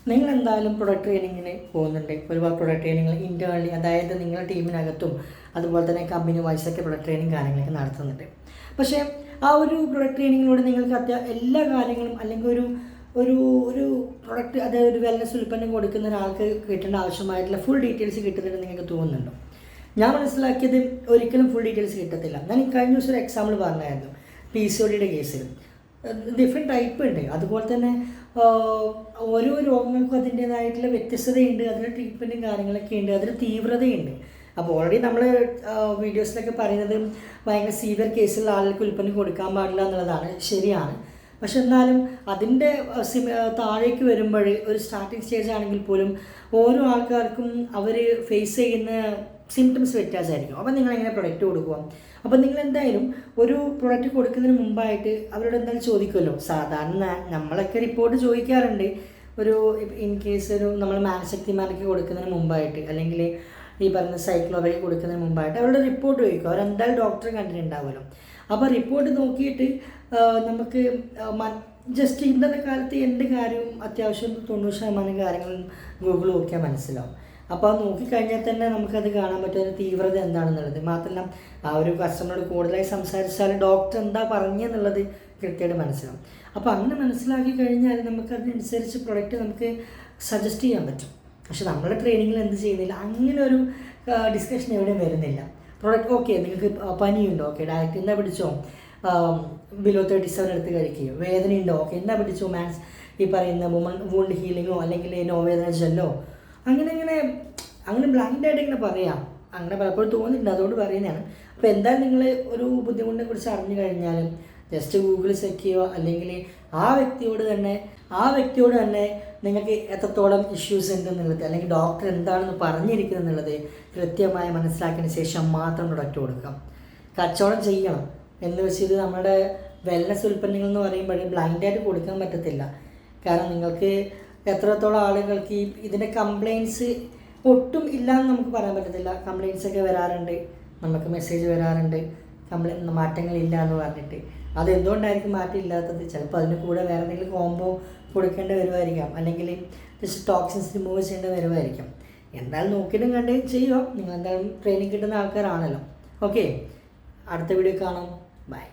നിങ്ങൾ എന്തായാലും പ്രൊഡക്റ്റ് ട്രെയിനിങ്ങിന് പോകുന്നുണ്ട്. ഒരുപാട് പ്രൊഡക്റ്റ് ട്രെയിനിങ്ങൾ ഇൻറ്റേർണലി, അതായത് നിങ്ങളുടെ ടീമിനകത്തും അതുപോലെ തന്നെ കമ്പനി വൈസൊക്കെ പ്രൊഡക്റ്റ് ട്രെയിനിങ് കാര്യങ്ങളൊക്കെ നടത്തുന്നുണ്ട്. പക്ഷേ ആ ഒരു പ്രൊഡക്റ്റ് ട്രെയിനിങ്ങിലൂടെ നിങ്ങൾക്ക് എല്ലാ കാര്യങ്ങളും അല്ലെങ്കിൽ ഒരു ഒരു ഒരു പ്രൊഡക്റ്റ്, അതായത് ഒരു വെൽനസ് ഉൽപ്പന്നം കൊടുക്കുന്ന ഒരാൾക്ക് കിട്ടേണ്ട ആവശ്യമായിട്ടുള്ള ഫുൾ ഡീറ്റെയിൽസ് കിട്ടുന്നുണ്ടെന്ന് നിങ്ങൾക്ക് തോന്നുന്നുണ്ടോ? ഞാൻ മനസ്സിലാക്കിയത് ഒരിക്കലും ഫുൾ ഡീറ്റെയിൽസ് കിട്ടത്തില്ല. ഞാൻ കഴിഞ്ഞ ദിവസം ഒരു എക്സാമ്പിൾ പറഞ്ഞായിരുന്നു. PCODയുടെ കേസിൽ ഡിഫറെൻറ്റ് ടൈപ്പ് ഉണ്ട്. അതുപോലെ തന്നെ ഓരോ രോഗങ്ങൾക്കും അതിൻ്റേതായിട്ടുള്ള വ്യത്യസ്തതയുണ്ട്, അതിൻ്റെ ട്രീറ്റ്മെൻറ്റും കാര്യങ്ങളൊക്കെ ഉണ്ട്, അതിന് തീവ്രതയുണ്ട്. അപ്പോൾ ഓൾറെഡി നമ്മൾ വീഡിയോസിലൊക്കെ പറയുന്നത് ഭയങ്കര സീവിയർ കേസുള്ള ആളുകൾക്ക് ഉൽപ്പന്നം കൊടുക്കാൻ പാടില്ല എന്നുള്ളതാണ്, ശരിയാണ്. പക്ഷെ എന്നാലും അതിൻ്റെ താഴേക്ക് വരുമ്പോൾ ഒരു സ്റ്റാർട്ടിങ് സ്റ്റേജ് ആണെങ്കിൽ പോലും ഓരോ ആൾക്കാർക്കും അവർ ഫേസ് ചെയ്യുന്ന സിംറ്റംസ് വ്യത്യാസമായിരിക്കും. അപ്പോൾ നിങ്ങളെങ്ങനെ പ്രൊഡക്റ്റ് കൊടുക്കുക? അപ്പോൾ നിങ്ങൾ എന്തായാലും ഒരു പ്രൊഡക്റ്റ് കൊടുക്കുന്നതിന് മുമ്പായിട്ട് അവരോട് എന്തായാലും ചോദിക്കുമല്ലോ. സാധാരണ നമ്മളൊക്കെ റിപ്പോർട്ട് ചോദിക്കാറുണ്ട്. ഒരു ഇൻ കേസ് ഒരു നമ്മൾ മാനശക്തിമാനൊക്കെ കൊടുക്കുന്നതിന് മുമ്പായിട്ട്, അല്ലെങ്കിൽ ഈ പറയുന്ന സൈക്ലോവയ്ക്ക് കൊടുക്കുന്നതിന് മുമ്പായിട്ട് അവരുടെ റിപ്പോർട്ട് ചോദിക്കും. അവരെന്തായാലും ഡോക്ടറെ കണ്ടിട്ടുണ്ടാവുമല്ലോ. അപ്പോൾ റിപ്പോർട്ട് നോക്കിയിട്ട് നമുക്ക് ജസ്റ്റ് ഇന്നത്തെ കാലത്ത് എൻ്റെ കാര്യവും അത്യാവശ്യം 90% കാര്യങ്ങളും ഗൂഗിൾ നോക്കിയാൽ മനസ്സിലാവും. അപ്പോൾ അത് നോക്കിക്കഴിഞ്ഞാൽ തന്നെ നമുക്കത് കാണാൻ പറ്റും അതിൻ്റെ തീവ്രത എന്താണെന്നുള്ളത്. മാത്രമല്ല ആ ഒരു കസ്റ്റമറോട് കൂടുതലായി സംസാരിച്ചാൽ ഡോക്ടർ എന്താ പറഞ്ഞെന്നുള്ളത് കൃത്യമായിട്ട് മനസ്സിലാവും. അപ്പോൾ അങ്ങനെ മനസ്സിലാക്കി കഴിഞ്ഞാൽ നമുക്കതിനനുസരിച്ച് പ്രൊഡക്റ്റ് നമുക്ക് സജസ്റ്റ് ചെയ്യാൻ പറ്റും. പക്ഷെ നമ്മുടെ ട്രെയിനിങ്ങിൽ എന്ത് ചെയ്യുന്നില്ല, അങ്ങനെ ഒരു ഡിസ്കഷൻ എവിടെയും വരുന്നില്ല. പ്രൊഡക്റ്റ് ഓക്കെ, നിങ്ങൾക്ക് പനിയുണ്ടോ, ഓക്കെ ഡയറ്റ് എന്നാ പിടിച്ചോ, ബിലോ 37 എടുത്ത് കഴിക്കുകയോ, വേദനയുണ്ടോ, ഓക്കെ എന്നാ പിടിച്ചോ, ഈ പറയുന്ന വൂണ്ട് ഹീലിങ്ങോ അല്ലെങ്കിൽ നോവേദന ജെല്ലോ, അങ്ങനെ ബ്ലൈൻഡായിട്ട് ഇങ്ങനെ പറയാം. അങ്ങനെ പലപ്പോഴും തോന്നിയിട്ടുണ്ട്, അതുകൊണ്ട് പറയുന്നതാണ്. അപ്പോൾ എന്തായാലും നിങ്ങൾ ഒരു ബുദ്ധിമുട്ടിനെ കുറിച്ച് അറിഞ്ഞു കഴിഞ്ഞാലും ജസ്റ്റ് ഗൂഗിൾ ചെക്ക് ചെയ്യുക, അല്ലെങ്കിൽ ആ വ്യക്തിയോട് തന്നെ നിങ്ങൾക്ക് എത്രത്തോളം ഇഷ്യൂസ് ഉണ്ടെന്നുള്ളത്, അല്ലെങ്കിൽ ഡോക്ടർ എന്താണെന്ന് പറഞ്ഞിരിക്കുന്നത് എന്നുള്ളത് കൃത്യമായി മനസ്സിലാക്കിയതിന് ശേഷം മാത്രം പ്രൊഡക്റ്റ് കൊടുക്കാം. കച്ചവടം ചെയ്യണം എന്ന് വെച്ചിട്ട് നമ്മുടെ വെൽനസ് ഉൽപ്പന്നങ്ങൾ എന്ന് പറയുമ്പോൾ ബ്ലൈൻഡായിട്ട് കൊടുക്കാൻ പറ്റത്തില്ല. കാരണം നിങ്ങൾക്ക് എത്രത്തോളം ആളുകൾക്ക് ഇതിൻ്റെ കംപ്ലയിൻറ്റ്സ് ഒട്ടും ഇല്ലയെന്ന് നമുക്ക് പറയാൻ പറ്റത്തില്ല. കംപ്ലയിൻറ്റ്സൊക്കെ വരാറുണ്ട്, നമുക്ക് മെസ്സേജ് വരാറുണ്ട് മാറ്റങ്ങളില്ല എന്ന് പറഞ്ഞിട്ട്. അതെന്തുകൊണ്ടായിരിക്കും മാറ്റം ഇല്ലാത്തത്? ചിലപ്പോൾ അതിന് കൂടെ വേറെ എന്തെങ്കിലും കോംബോ കൊടുക്കേണ്ടി വരുമായിരിക്കാം, അല്ലെങ്കിൽ ജസ്റ്റ് ടോക്സിൻസ് റിമൂവ് ചെയ്യേണ്ടി വരുമായിരിക്കും. എന്തായാലും നോക്കിയിട്ടും കണ്ട് ചെയ്യുക. നിങ്ങൾ എന്തായാലും ട്രെയിനിങ് കിട്ടുന്ന ആൾക്കാരാണല്ലോ. ഓക്കെ, അടുത്ത വീഡിയോ കാണാം. ബൈ.